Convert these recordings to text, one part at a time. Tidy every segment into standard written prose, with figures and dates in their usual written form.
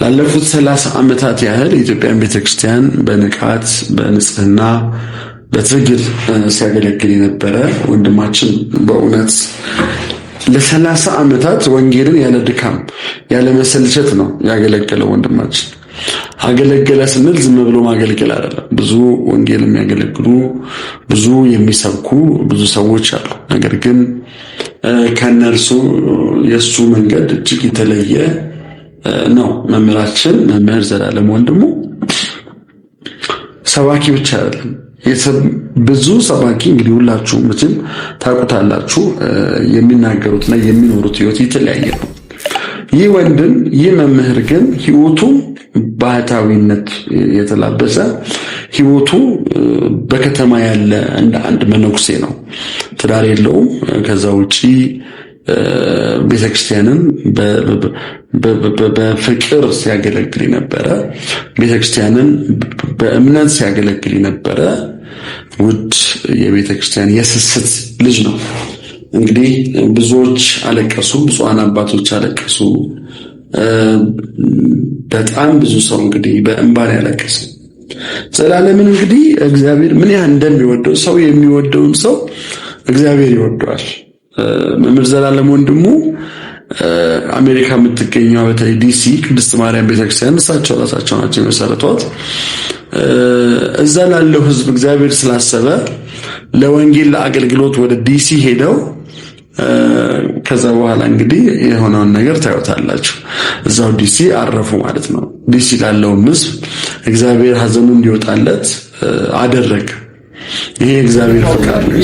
ላለፉት 30 ዓመታት ያህል የኢትዮጵያን ቤተክርስቲያን በንቃት በንጽህና በትግል ሲያገለግል የነበረ ወንድማችን በእውነት ለ30 ዓመታት ወንጌልን ያለ ድካም ያለ መሰልቸት ነው ያገለገለው ወንድማችን። አገለገለ ስንል ዝም ብሎ ማገልገል አይደለም። ብዙ ወንጌል የሚያገለግሉ ብዙ የሚሰብኩ ብዙ ሰዎች አሉ። ነገር ግን ከነርሱ የሱ መንገድ እጅግ የተለየ ነው። መምህራችን መምህር ዘላለም ወንድሙ ሰባኪ ብቻ አይደለም። ብዙ ሰባኪ እንግዲህ ሁላችሁ መቼም ታውቁታላችሁ። የሚናገሩትና የሚኖሩት ህይወት የተለያየ ነው። ይህ ወንድም ይህ መምህር ግን ህይወቱ ባህታዊነት የተላበሰ ህይወቱ በከተማ ያለ እንደ አንድ መነኩሴ ነው። ትዳር የለውም። ከዛ ውጪ ቤተክርስቲያንን በፍቅር ሲያገለግል ነበረ። ቤተክርስቲያንን በእምነት ሲያገለግል ነበረ። ውድ የቤተክርስቲያን የስስት ልጅ ነው። እንግዲህ ብዙዎች አለቀሱ፣ ብፁዓን አባቶች አለቀሱ። በጣም ብዙ ሰው እንግዲህ በእንባን ያለቀሰ ዘላለምን እንግዲህ እግዚአብሔር ምን ያህል እንደሚወደው ሰው የሚወደውን ሰው እግዚአብሔር ይወደዋል። መምህር ዘላለም ወንድሙ አሜሪካ የምትገኘው በተለይ ዲሲ ቅድስት ማርያም ቤተክርስቲያን እሳቸው ራሳቸው ናቸው የመሰረቷት። እዛ ላለው ሕዝብ እግዚአብሔር ስላሰበ ለወንጌል ለአገልግሎት ወደ ዲሲ ሄደው ከዛ በኋላ እንግዲህ የሆነውን ነገር ታዩታላችሁ። እዛው ዲሲ አረፉ ማለት ነው። ዲሲ ላለው ሕዝብ እግዚአብሔር ሐዘኑ እንዲወጣለት አደረገ። ይሄ እግዚአብሔር ፈቃድ ነው።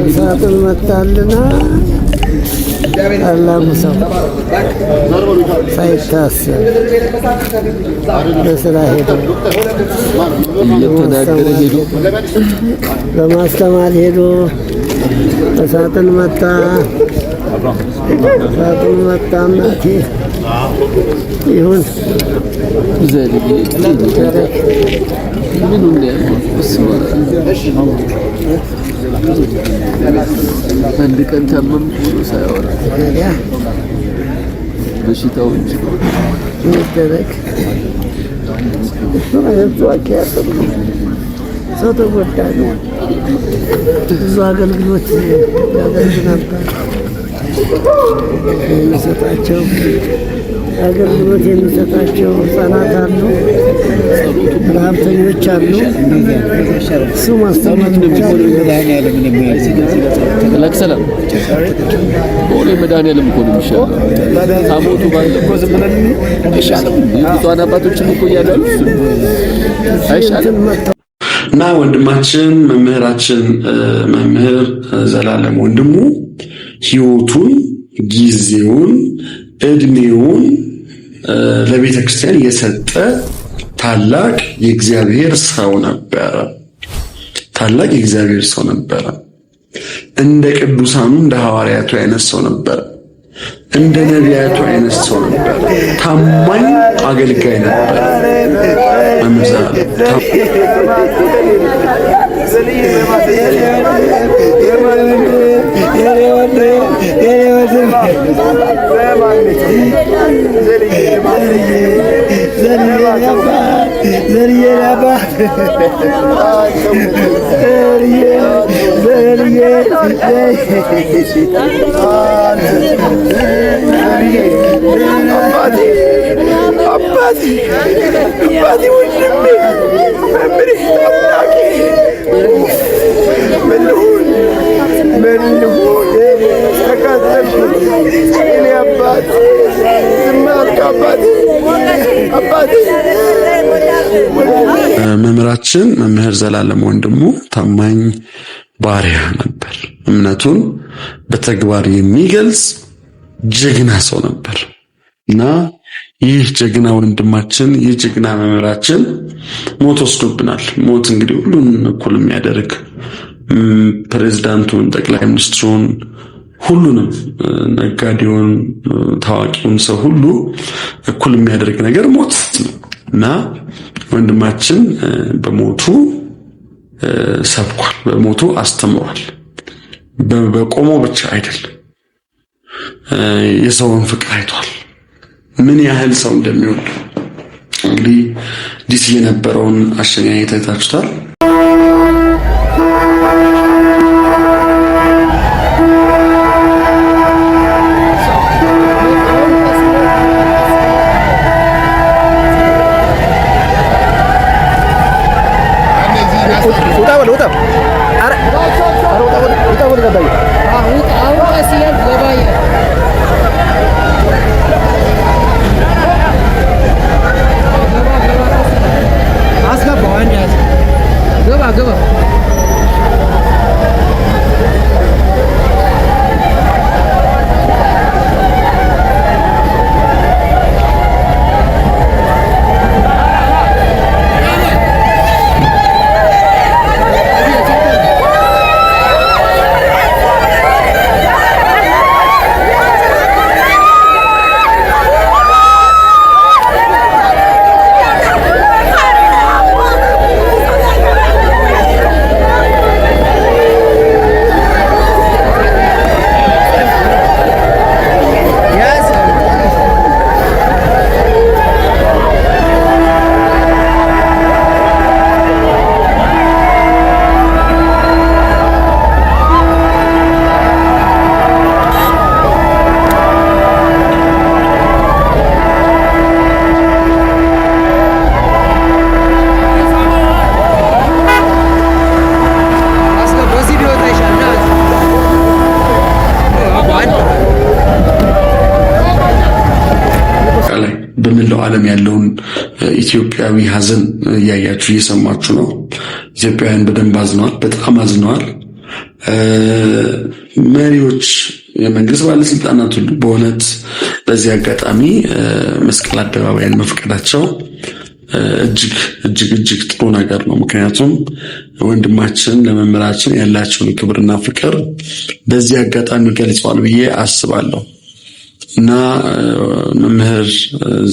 እሳትን መታልና ታላቁ ሰው ሳይታሰብ በስራ ሄዶ በማስተማር ሄዶ እሳትን መታ። እሳትን መታ እናቴ ይሁን አንድ ቀን ታመም ብሎ ሳያወራ በሽታው እንጂ ይደረግ ሰው ተጎዳ ነው። ብዙ አገልግሎት ያደርግ ነበር። የሚሰጣቸው አገልግሎት የሚሰጣቸው ሕፃናት አሉ፣ ረሀብተኞች አሉ። እሱ ማስተማር ለክሰለም ቦሌ መድኃኒዓለም እኮ ነው የሚሻለው። ታቦቱ ባለበት ይሻላል። ብፁዓን አባቶችም እኮ እያሉ አይሻልም? እና ወንድማችን መምህራችን መምህር ዘላለም ወንድሙ ሕይወቱን ጊዜውን እድሜውን ለቤተ ክርስቲያን የሰጠ ታላቅ የእግዚአብሔር ሰው ነበረ። ታላቅ የእግዚአብሔር ሰው ነበረ። እንደ ቅዱሳኑ እንደ ሐዋርያቱ አይነት ሰው ነበረ። እንደ ነቢያቱ አይነት ሰው ነበረ። ታማኝ አገልጋይ ነበረ። መምህራችን መምህር ዘላለም ወንድሙ ታማኝ ባሪያ ነበር። እምነቱን በተግባር የሚገልጽ ጀግና ሰው ነበር እና ይህ ጀግና ወንድማችን ይህ ጀግና መምህራችን ሞት ወስዶብናል። ሞት እንግዲህ ሁሉን እኩል የሚያደርግ ፕሬዝዳንቱን፣ ጠቅላይ ሚኒስትሩን፣ ሁሉንም ነጋዴውን፣ ታዋቂውን ሰው ሁሉ እኩል የሚያደርግ ነገር ሞት ነው እና ወንድማችን በሞቱ ሰብኳል፣ በሞቱ አስተምሯል። በቆመው ብቻ አይደለም፣ የሰውን ፍቅር አይቷል። ምን ያህል ሰው እንደሚወዱ እንግዲህ ዲሲ የነበረውን አሸኛኘት አይታችሁታል። ዓለም ያለውን ኢትዮጵያዊ ሀዘን እያያችሁ እየሰማችሁ ነው። ኢትዮጵያውያን በደንብ አዝነዋል፣ በጣም አዝነዋል። መሪዎች፣ የመንግስት ባለስልጣናት ሁሉ በእውነት በዚህ አጋጣሚ መስቀል አደባባይን መፍቀዳቸው እጅግ ጥሩ ነገር ነው። ምክንያቱም ወንድማችን ለመምህራችን ያላቸውን ክብርና ፍቅር በዚህ አጋጣሚ ገልጸዋል ብዬ አስባለሁ እና መምህር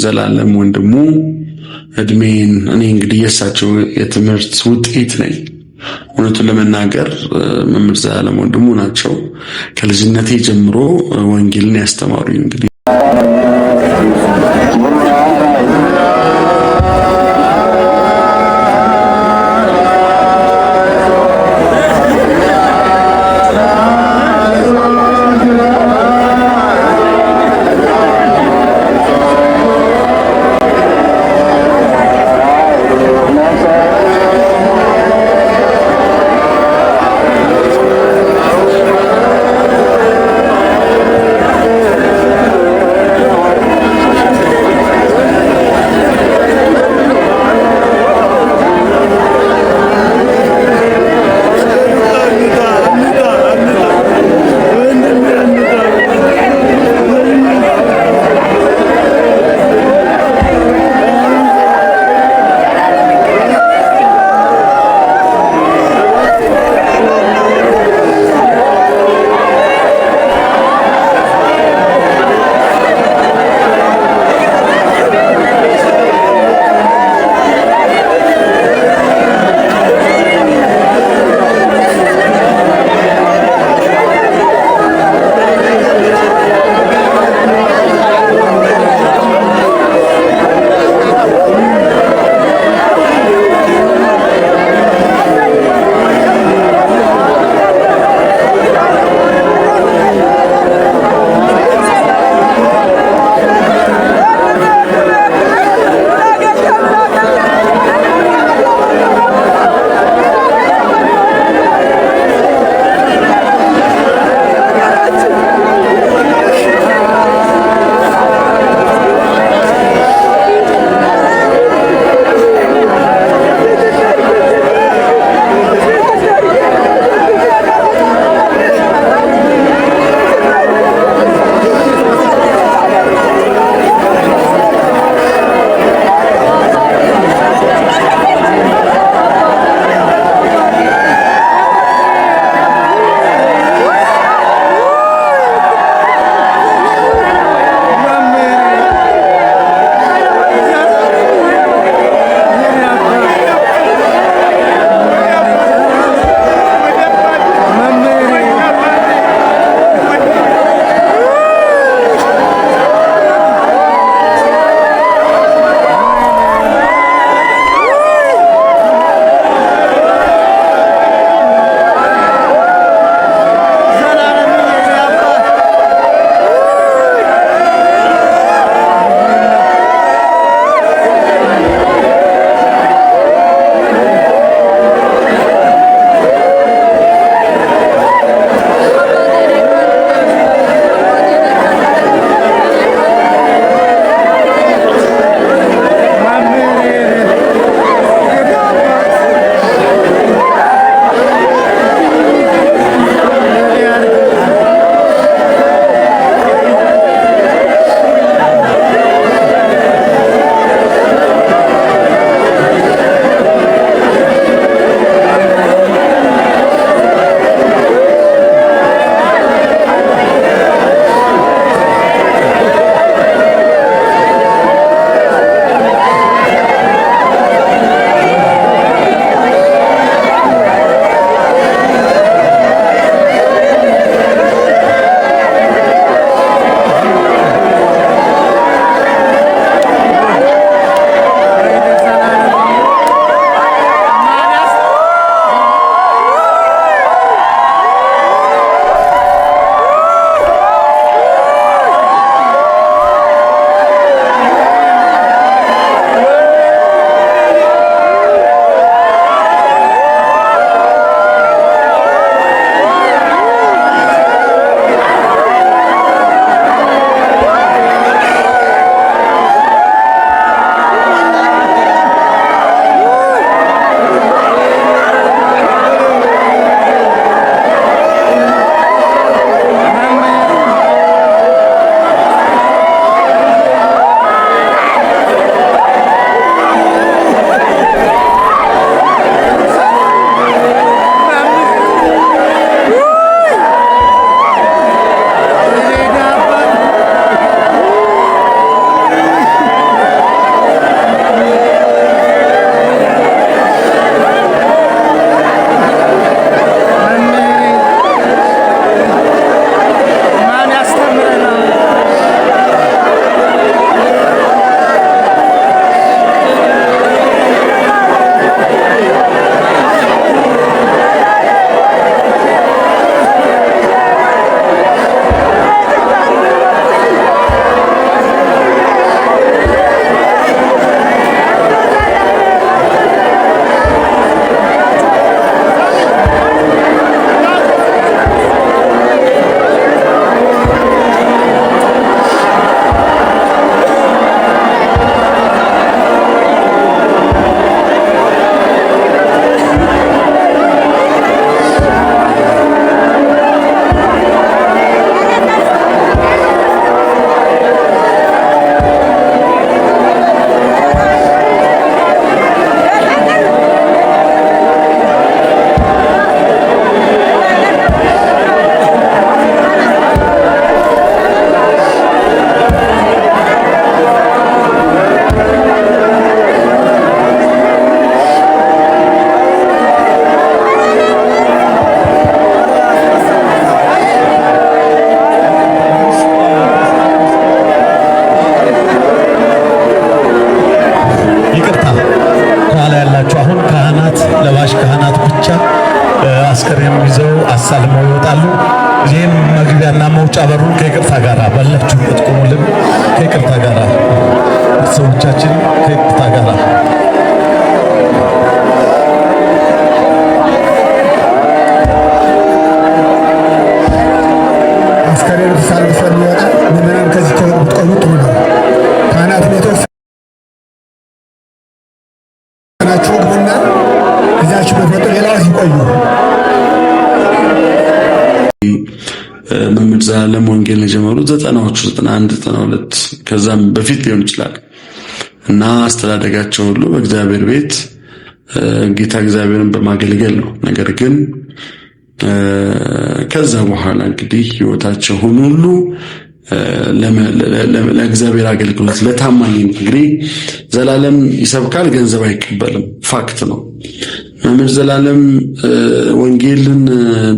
ዘላለም ወንድሙ እድሜን እኔ እንግዲህ የእሳቸው የትምህርት ውጤት ነኝ። እውነቱን ለመናገር መምህር ዘላለም ወንድሙ ናቸው ከልጅነቴ ጀምሮ ወንጌልን ያስተማሩኝ። እንግዲህ ባላችሁበት ቆሙልን። ከይቅርታ ጋር ሰዎቻችን ከይቅርታ ጋር አስከሬን ሳልፈን ወጣ ምንም ከዚህ ተቆሙ ጥሩ ነው። ካህናት ቤቶች ናቸው ግቡና እዛችሁ በፈጡ ሌላው ይቆዩ። መምህር ዘላለም ወንጌል የጀመሩት 90ዎቹ 91 92 ከዛም በፊት ሊሆን ይችላል እና አስተዳደጋቸው ሁሉ በእግዚአብሔር ቤት ጌታ እግዚአብሔርን በማገልገል ነው። ነገር ግን ከዛ በኋላ እንግዲህ ህይወታቸው ሁሉ ለእግዚአብሔር አገልግሎት ለታማኝ እንግዲህ ዘላለም ይሰብካል፣ ገንዘብ አይቀበልም። ፋክት ነው። መምህር ዘላለም ወንጌልን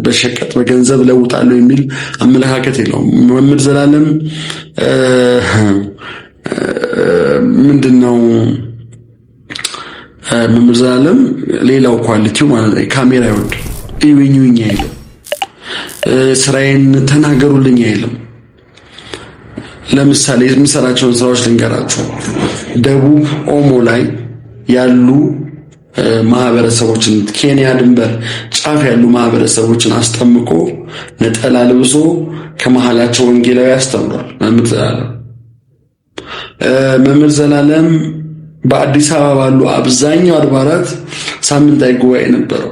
በሸቀጥ በገንዘብ ለውጣለሁ የሚል አመለካከት የለውም። መምህር ዘላለም ምንድነው መምህር ዘላለም ሌላው ኳሊቲው ማለት ነው ካሜራ ይወድ ይወኙኝ አይልም፣ ስራዬን ተናገሩልኝ አይልም። ለምሳሌ የሚሰራቸውን ስራዎች ልንገራችሁ። ደቡብ ኦሞ ላይ ያሉ ማህበረሰቦችን ኬንያ ድንበር ጫፍ ያሉ ማህበረሰቦችን አስጠምቆ ነጠላ ልብሶ ከመሃላቸው ወንጌላዊ ያስተምራል መምህር ዘላለም በአዲስ አበባ ባሉ አብዛኛው አድባራት ሳምንታዊ ጉባኤ ነበረው።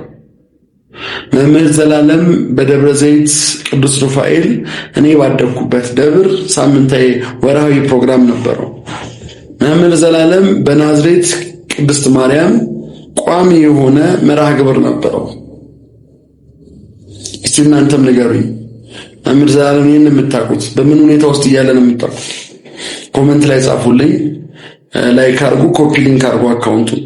መምህር ዘላለም በደብረ ዘይት ቅዱስ ሩፋኤል እኔ ባደኩበት ደብር ሳምንታዊ ወርሃዊ ፕሮግራም ነበረው። መምህር ዘላለም በናዝሬት ቅድስት ማርያም ቋሚ የሆነ መርሃ ግብር ነበረው። እስቲ እናንተም ንገሩኝ፣ መምህር ዘላለም ይህን የምታውቁት በምን ሁኔታ ውስጥ እያለ ነው የምታውቁት? ኮሜንት ላይ ጻፉልኝ። ላይክ አድርጉ፣ ኮፒ ሊንክ አድርጉ አካውንቱን።